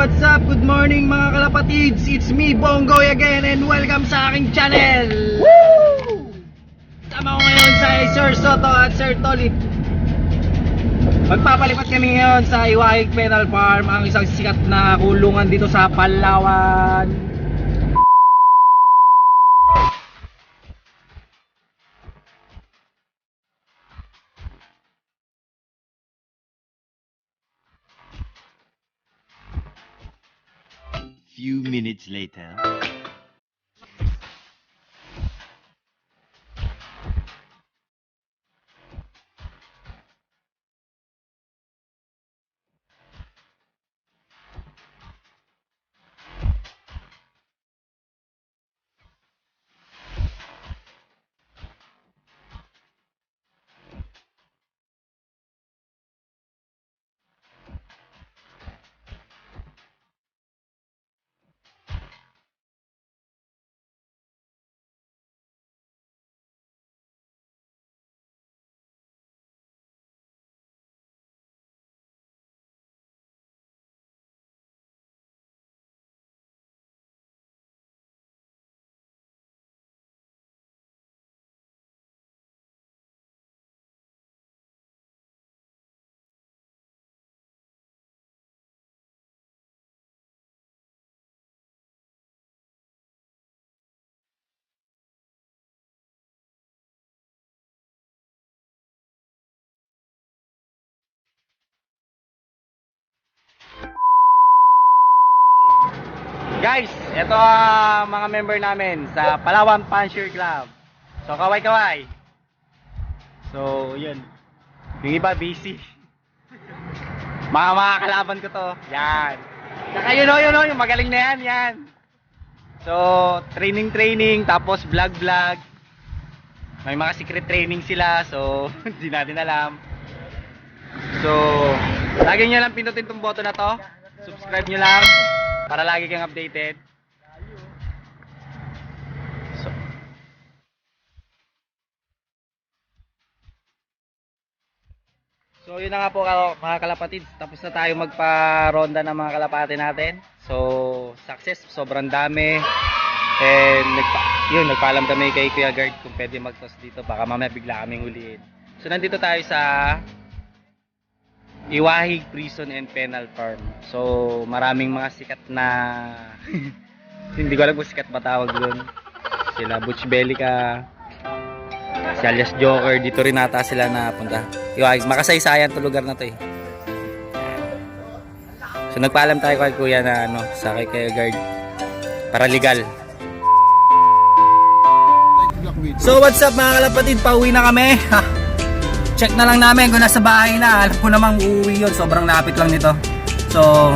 what's up? Good morning mga kalapatids. It's me, Bongoy again, and welcome sa aking channel. Woo! Tama ko ngayon sa Sir Soto at Sir Tolip. Magpapalipat kami ngayon sa Iwahig Penal Farm, ang isang sikat na kulungan dito sa Palawan. Few minutes later. Guys, ito ang mga member namin sa Palawan Puncher Club. So, kaway-kaway. So, yun. Yung iba busy. Mga kalaban ko to. Yan. Saka yun o, yung magaling na yan, yan. So, training, tapos vlog. May mga secret training sila, so, hindi natin alam. So, lagi nyo lang pindutin tong button na to. Subscribe nyo lang para lagi kang updated. So yun na nga po mga kalapatids. Tapos na tayo magpa-ronda ng mga kalapati natin. So success, sobrang dami. And nagpaalam kami kay Kuya Guard kung pwede mag-toss dito. Baka mamaya bigla kaming huliin. So nandito tayo sa Iwahig Prison and Penal Farm. So maraming mga sikat na hindi ko alam kung sikat ba tawag doon. Sila Butch Bellica, si alias Joker, dito rin nata sila napunta. Iwahig, makasaysayan to lugar na to eh. So nagpaalam tayo kay Kuya na sa kay Guard para legal. So what's up mga kalapatid, pauwi na kami. Check na lang namin kung nasa bahay na. Alam ko namang uuwi yun, sobrang lapit lang nito. So